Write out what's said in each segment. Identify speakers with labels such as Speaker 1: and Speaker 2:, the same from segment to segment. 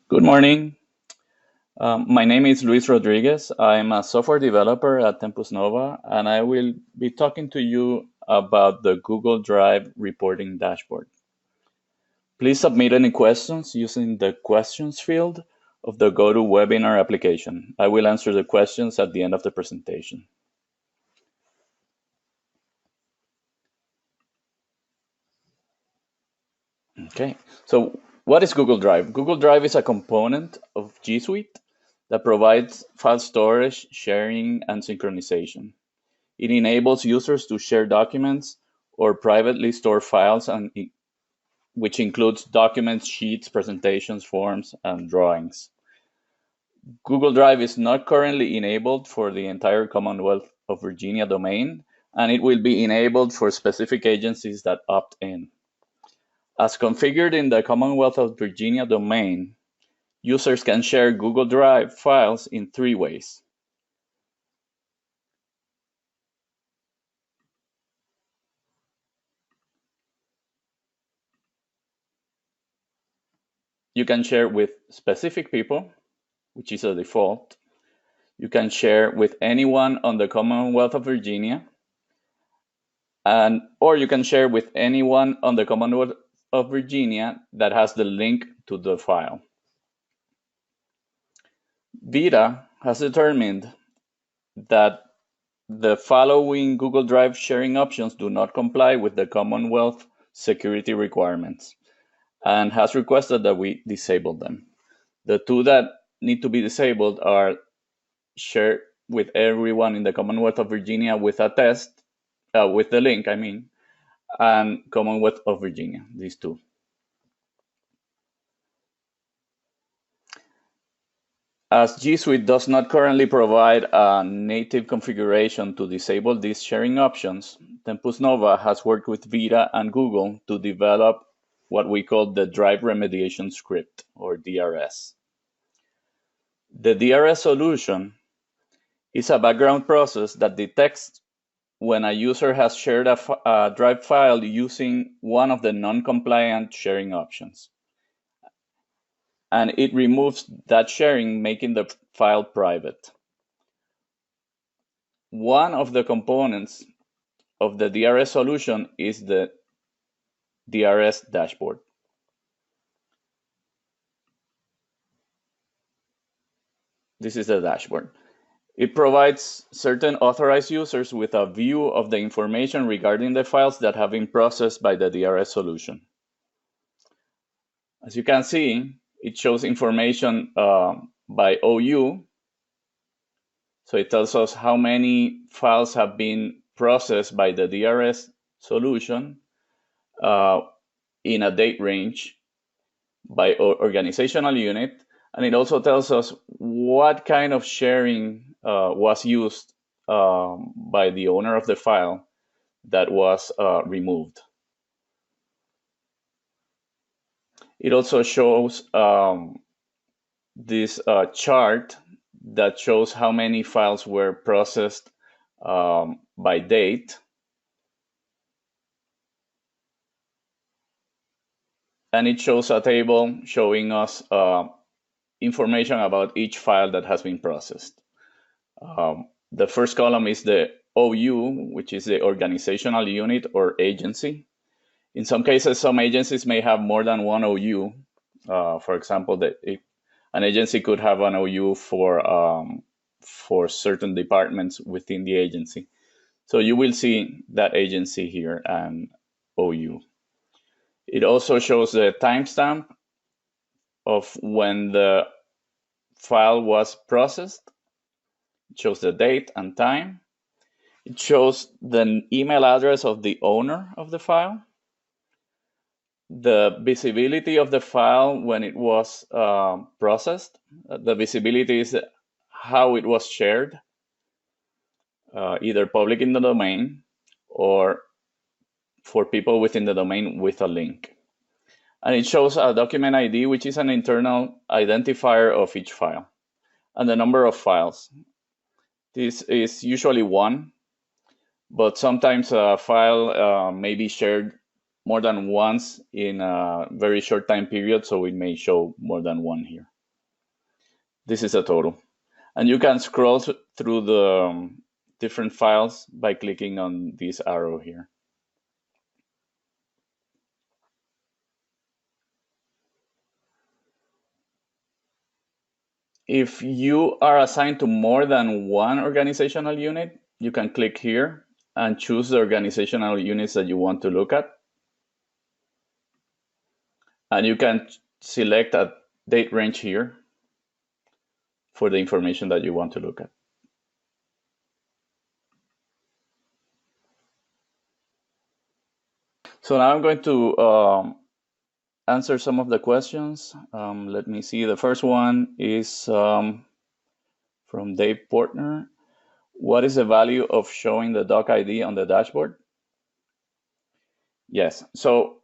Speaker 1: Good morning. My name is Luis Rodriguez. I'm a software developer at Tempus Nova, and I will be talking to you about the Google Drive reporting dashboard. Please submit any questions using the questions field of the GoToWebinar application. I will answer the questions at the end of the presentation. Okay, so what is Google Drive? Google Drive is a component of G Suite that provides file storage, sharing, and synchronization. It enables users to share documents or privately store files, which includes documents, sheets, presentations, forms, and drawings. Google Drive is not currently enabled for the entire Commonwealth of Virginia domain, and it will be enabled for specific agencies that opt in. As configured in the Commonwealth of Virginia domain, users can share Google Drive files in three ways. You can share with specific people, which is a default. You can share with anyone on the Commonwealth of Virginia, or you can share with anyone on the Commonwealth of Virginia that has the link to the file. VITA has determined that the following Google Drive sharing options do not comply with the Commonwealth security requirements and has requested that we disable them. The two that need to be disabled are share with everyone in the Commonwealth of Virginia with a test, with the link, and Commonwealth of Virginia, these two. As G Suite does not currently provide a native configuration to disable these sharing options, Tempus Nova has worked with VITA and Google to develop what we call the Drive Remediation Script, or DRS. The DRS solution is a background process that detects when a user has shared a Drive file using one of the non-compliant sharing options. And it removes that sharing, making the file private. One of the components of the DRS solution is the DRS dashboard. This is the dashboard. It provides certain authorized users with a view of the information regarding the files that have been processed by the DRS solution. As you can see, it shows information by OU. So it tells us how many files have been processed by the DRS solution in a date range by organizational unit. And it also tells us what kind of sharing was used by the owner of the file that was removed. It also shows this chart that shows how many files were processed by date. And it shows a table showing us information about each file that has been processed. The first column is the OU, which is the organizational unit or agency. In some cases, some agencies may have more than one OU. For example, an agency could have an OU for certain departments within the agency. So you will see that agency here and OU. It also shows the timestamp of when the file was processed. It shows the date and time. It shows the email address of the owner of the file, the visibility of the file when it was processed. The visibility is how it was shared, either public in the domain or for people within the domain with a link. And it shows a document ID, which is an internal identifier of each file, and the number of files. This is usually one, but sometimes a file may be shared more than once in a very short time period, so it may show more than one here. This is a total. And you can scroll through the different files by clicking on this arrow here. If you are assigned to more than one organizational unit, you can click here and choose the organizational units that you want to look at. And you can select a date range here for the information that you want to look at. So now I'm going to answer some of the questions. Let me see. The first one is from Dave Portner. What is the value of showing the doc ID on the dashboard? Yes. So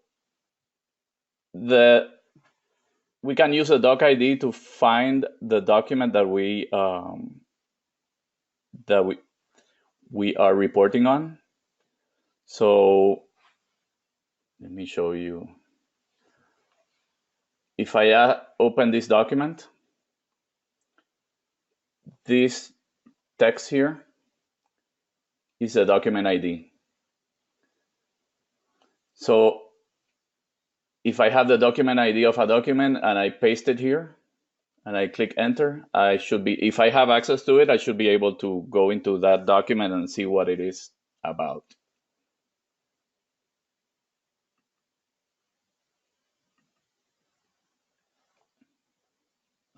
Speaker 1: we can use a doc ID to find the document that we are reporting on. So let me show you. If I open this document, this text here is a document ID. So if I have the document ID of a document and I paste it here and I click enter, if I have access to it, I should be able to go into that document and see what it is about.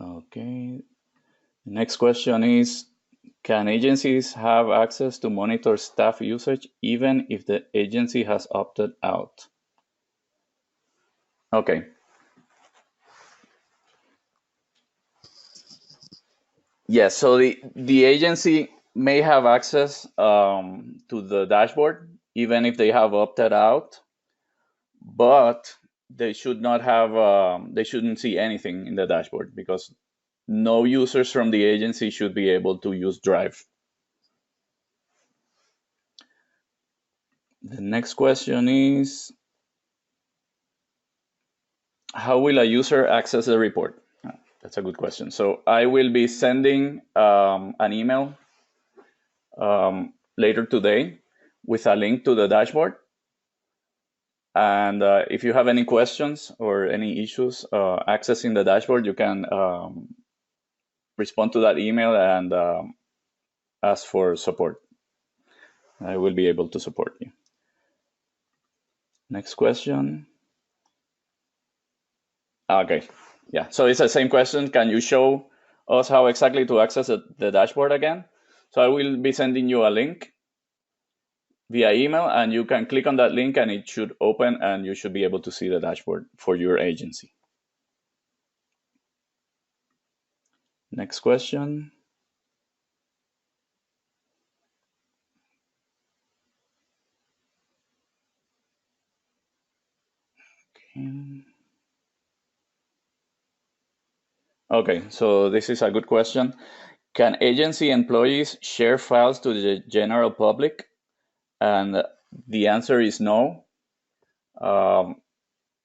Speaker 1: Okay. The next question is, can agencies have access to monitor staff usage even if the agency has opted out? Okay. Yes, so the agency may have access to the dashboard even if they have opted out, but they should not have they shouldn't see anything in the dashboard because no users from the agency should be able to use Drive. The next question is, how will a user access the report? That's a good question. So I will be sending an email later today with a link to the dashboard. And if you have any questions or any issues accessing the dashboard, you can respond to that email and ask for support. I will be able to support you. Next question. Okay, yeah, so it's the same question. Can you show us how exactly to access the dashboard again? So I will be sending you a link via email, and you can click on that link and it should open and you should be able to see the dashboard for your agency. Next question. Okay, so this is a good question. Can agency employees share files to the general public? And the answer is no.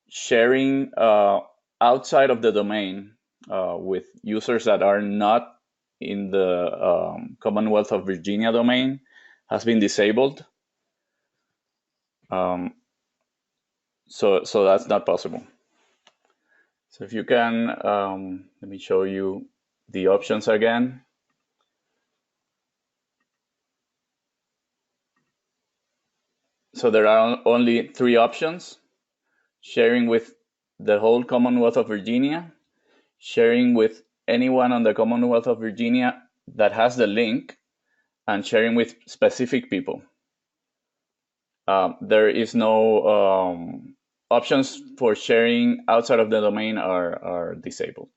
Speaker 1: Sharing outside of the domain with users that are not in the Commonwealth of Virginia domain has been disabled. So that's not possible. So if you can, let me show you the options again. So there are only 3 options: sharing with the whole Commonwealth of Virginia, sharing with anyone on the Commonwealth of Virginia that has the link, and sharing with specific people. There is no options for sharing outside of the domain are disabled.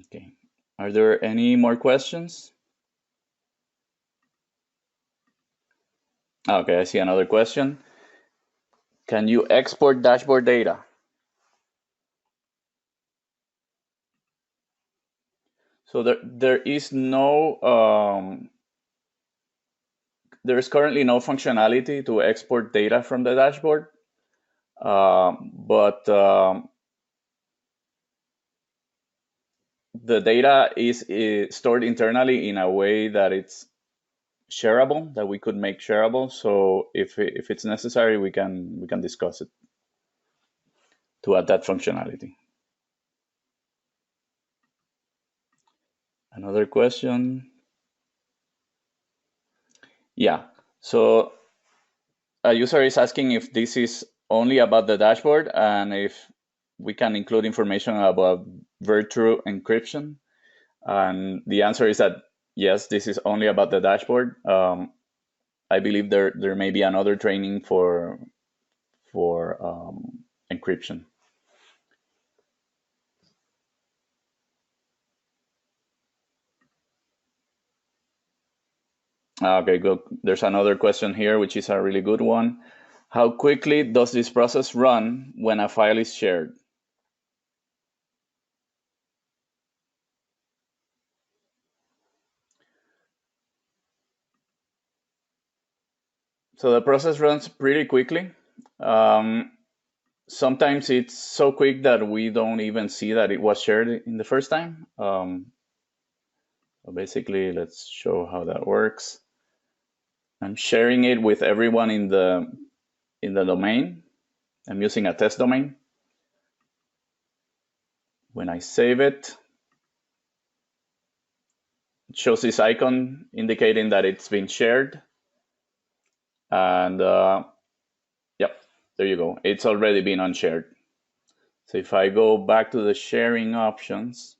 Speaker 1: Okay. Are there any more questions? Okay, I see another question. Can you export dashboard data? So there is no there is currently no functionality to export data from the dashboard. but the data is stored internally in a way that it's shareable, that we could make shareable. So if it's necessary, we can discuss it to add that functionality. Another question. Yeah. So a user is asking if this is only about the dashboard and if we can include information about virtual encryption. And the answer is that yes, this is only about the dashboard. I believe there may be another training for encryption. Okay, good. There's another question here, which is a really good one. How quickly does this process run when a file is shared? So the process runs pretty quickly. Um, Sometimes it's so quick that we don't even see that it was shared in the first time. So basically, let's show how that works. I'm sharing it with everyone in the domain. I'm using a test domain. When I save it, it shows this icon indicating that it's been shared. And yep, there you go. It's already been unshared. So if I go back to the sharing options,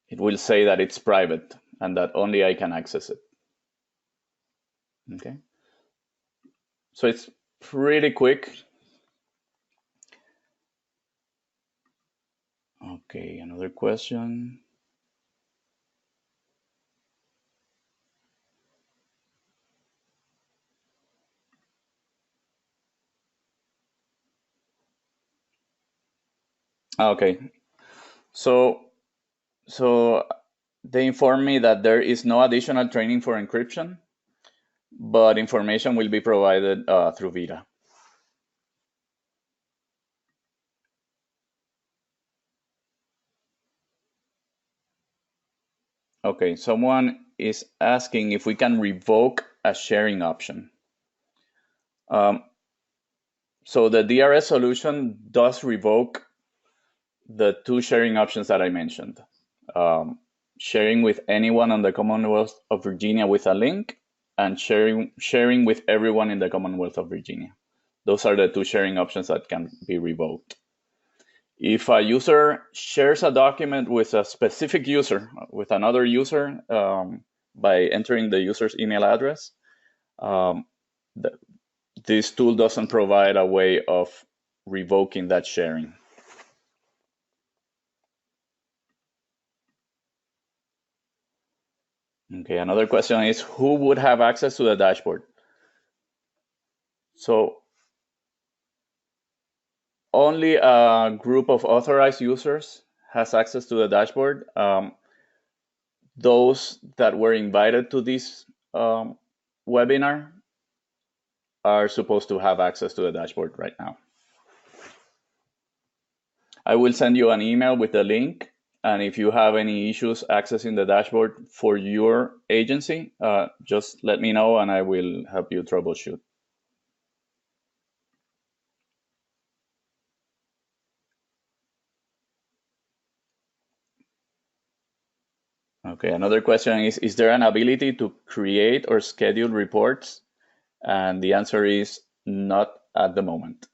Speaker 1: it will say that it's private and that only I can access it. Okay. So it's pretty quick. Okay, another question. Okay, so so they inform me that there is no additional training for encryption, but information will be provided through VITA. Okay, someone is asking if we can revoke a sharing option. Um, so the DRS solution does revoke the two sharing options that I mentioned. Um, Sharing with anyone on the Commonwealth of Virginia with a link, and sharing with everyone in the Commonwealth of Virginia. Those are the two sharing options that can be revoked. If a user shares a document with a specific user, with another user, by entering the user's email address, um, this tool doesn't provide a way of revoking that sharing. Okay, another question is who would have access to the dashboard? So only a group of authorized users has access to the dashboard. Those that were invited to this webinar are supposed to have access to the dashboard right now. I will send you an email with the link, and if you have any issues accessing the dashboard for your agency, just let me know and I will help you troubleshoot. Okay, another question is there an ability to create or schedule reports? And the answer is not at the moment.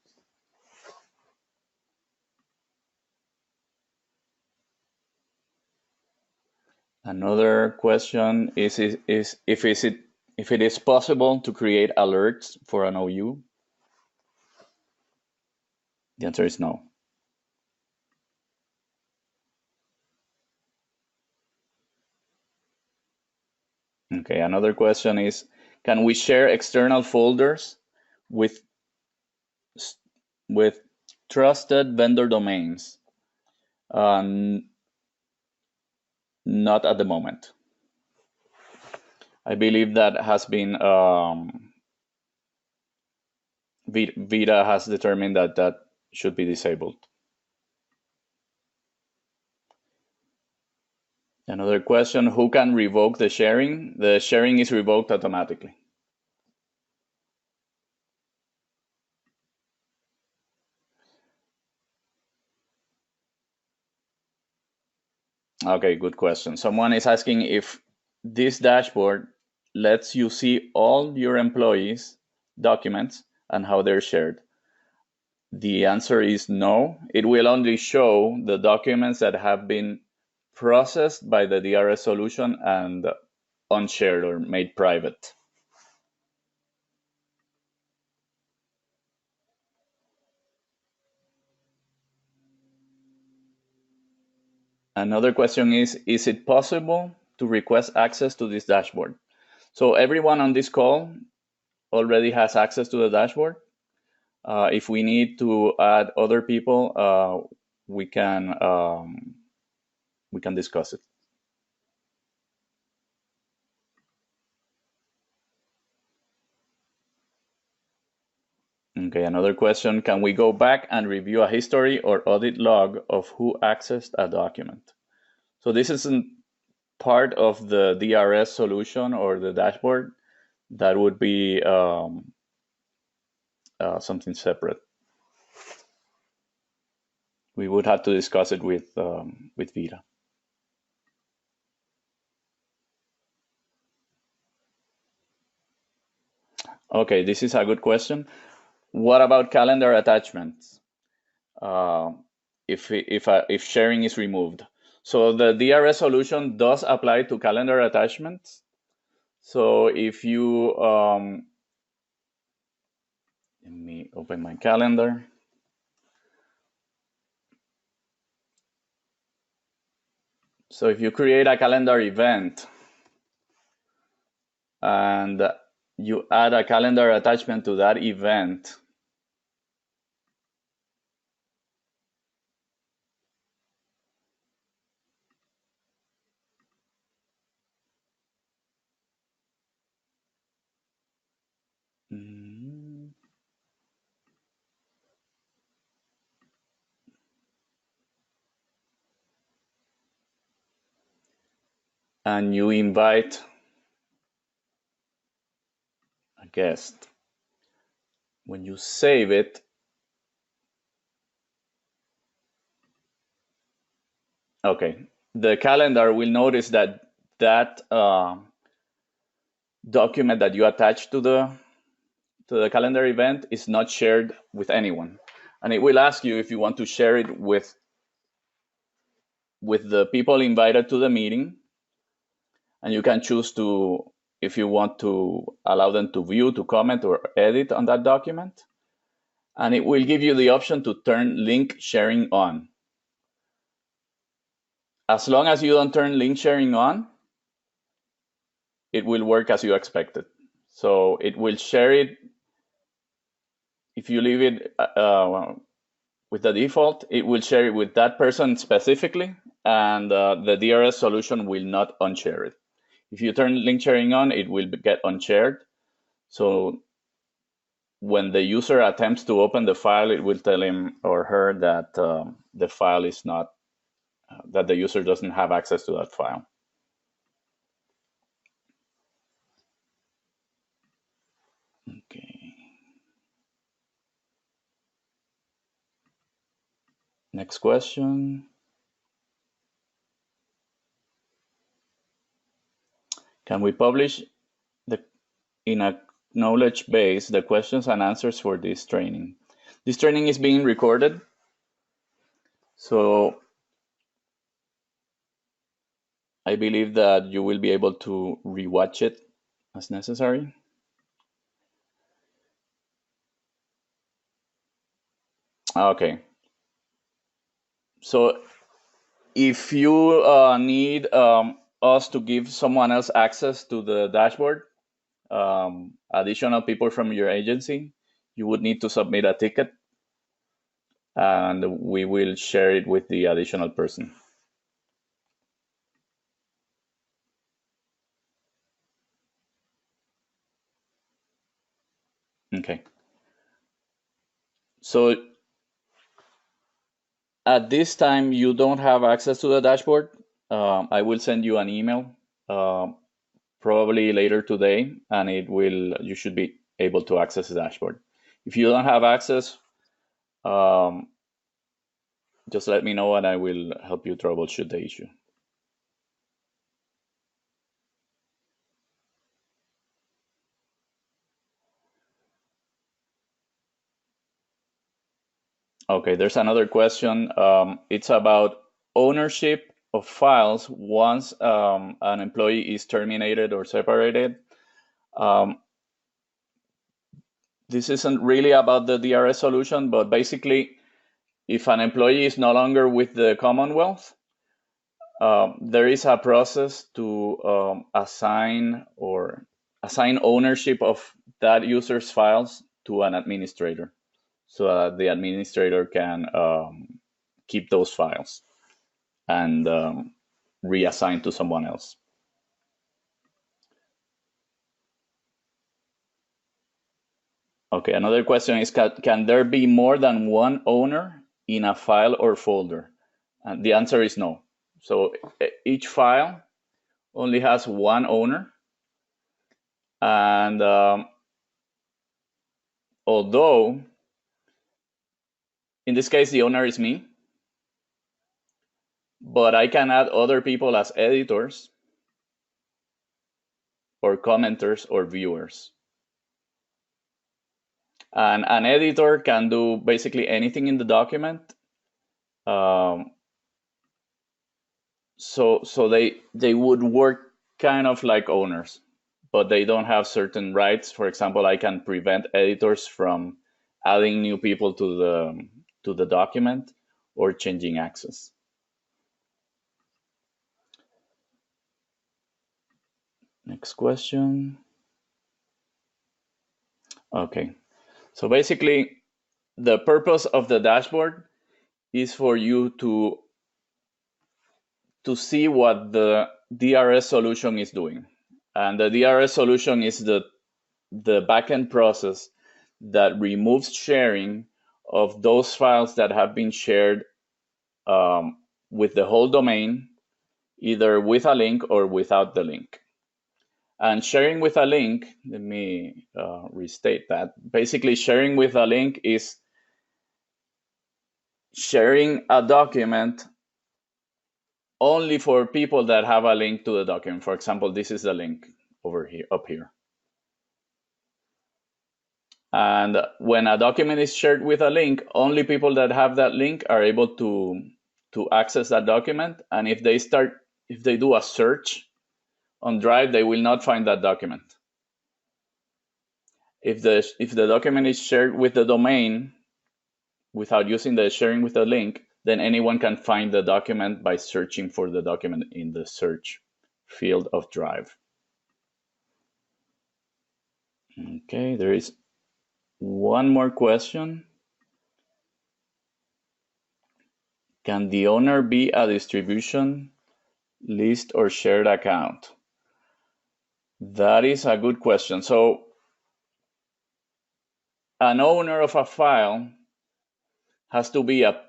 Speaker 1: Another question is if it is possible to create alerts for an OU. The answer is no. Okay, another question is, can we share external folders with with trusted vendor domains? Not at the moment. I believe that has been VITA has determined that that should be disabled. Another question, who can revoke the sharing? The sharing is revoked automatically. Okay, good question. Someone is asking if this dashboard lets you see all your employees' documents and how they're shared. The answer is no. It will only show the documents that have been processed by the DRS solution and unshared or made private. Another question is it possible to request access to this dashboard? So everyone on this call already has access to the dashboard. If we need to add other people, we can discuss it. Okay, another question. Can we go back and review a history or audit log of who accessed a document? So this isn't part of the DRS solution or the dashboard. That would be something separate. We would have to discuss it with VITA. Okay, this is a good question. What about calendar attachments? If sharing is removed. So the DRS solution does apply to calendar attachments. So if you let me open my calendar. So if you create a calendar event and you add a calendar attachment to that event, and you invite a guest, when you save it, okay, the calendar will notice that document that you attach to the calendar event is not shared with anyone, and it will ask you if you want to share it with the people invited to the meeting, and you can choose to, if you want to allow them to view, to comment, or edit on that document, and it will give you the option to turn link sharing on. As long as you don't turn link sharing on, it will work as you expected. So it will share it. If you leave it with the default, it will share it with that person specifically, and the DRS solution will not unshare it. If you turn link sharing on, it will get unshared. So when the user attempts to open the file, it will tell him or her that the file is not, that the user doesn't have access to that file. Okay. Next question. Can we publish in a knowledge base the questions and answers for this training? This training is being recorded, so I believe that you will be able to rewatch it as necessary. Okay. So if you need us to give someone else access to the dashboard, additional people from your agency, you would need to submit a ticket, and we will share it with the additional person. Okay. So at this time, you don't have access to the dashboard. I will send you an email probably later today, and you should be able to access the dashboard. If you don't have access, um, just let me know and I will help you troubleshoot the issue. Okay, there's another question. It's about ownership of files once an employee is terminated or separated. Um, this isn't really about the DRS solution, but basically, if an employee is no longer with the Commonwealth, there is a process to assign ownership of that user's files to an administrator, so that the administrator can keep those files and reassign to someone else. Okay, another question is, can there be more than one owner in a file or folder? And the answer is no. So each file only has one owner. And although, in this case, the owner is me, but I can add other people as editors or commenters or viewers. And an editor can do basically anything in the document. So they would work kind of like owners, but they don't have certain rights. For example, I can prevent editors from adding new people to the document or changing access. Next question. Okay, so basically the purpose of the dashboard is for you to see what the DRS solution is doing. And the DRS solution is the backend process that removes sharing of those files that have been shared with the whole domain, either with a link or without the link. And sharing with a link, let me restate that. Basically, sharing with a link is sharing a document only for people that have a link to the document. For example, this is the link over here, up here. And when a document is shared with a link, only people that have that link are able to access that document. And if they do a search on Drive, they will not find that document. If the document is shared with the domain without using the sharing with a link, then anyone can find the document by searching for the document in the search field of Drive. Okay, there is one more question. Can the owner be a distribution list or shared account? That is a good question. So an owner of a file has to be a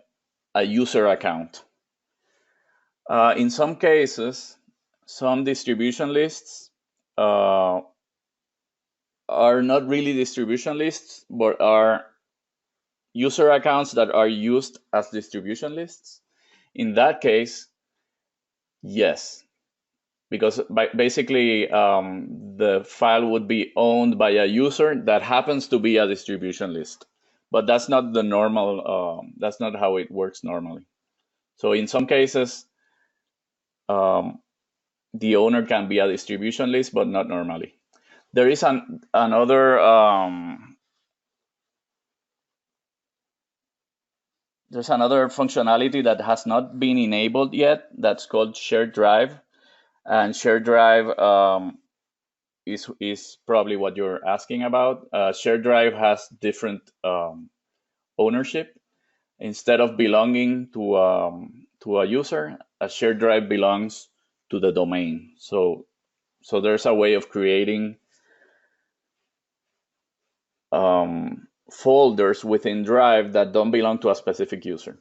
Speaker 1: user account. In some cases, some distribution lists are not really distribution lists, but are user accounts that are used as distribution lists. In that case, yes, because basically the file would be owned by a user that happens to be a distribution list. But that's not the normal, that's not how it works normally. So in some cases, the owner can be a distribution list, but not normally. There is another there's another functionality that has not been enabled yet that's called shared drive. And shared drive is probably what you're asking about. Shared drive has different ownership. Instead of belonging to a user, a shared drive belongs to the domain. So there's a way of creating folders within Drive that don't belong to a specific user.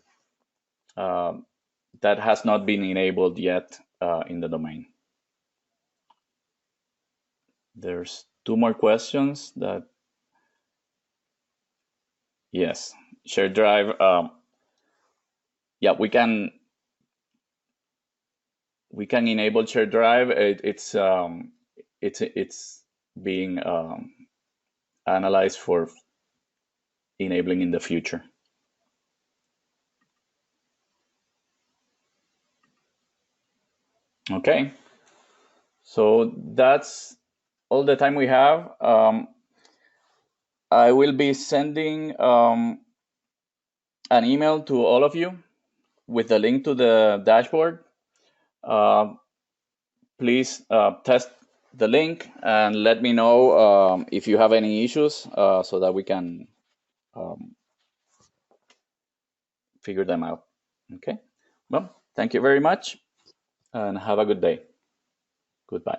Speaker 1: That has not been enabled yet in the domain. There's two more questions that, yes, shared drive. Yeah, we can enable shared drive. It's being analyzed for enabling in the future. Okay, so that's all the time we have. I will be sending an email to all of you with the link to the dashboard. Please test the link and let me know if you have any issues so that we can figure them out. Okay. Well, thank you very much and have a good day. Goodbye.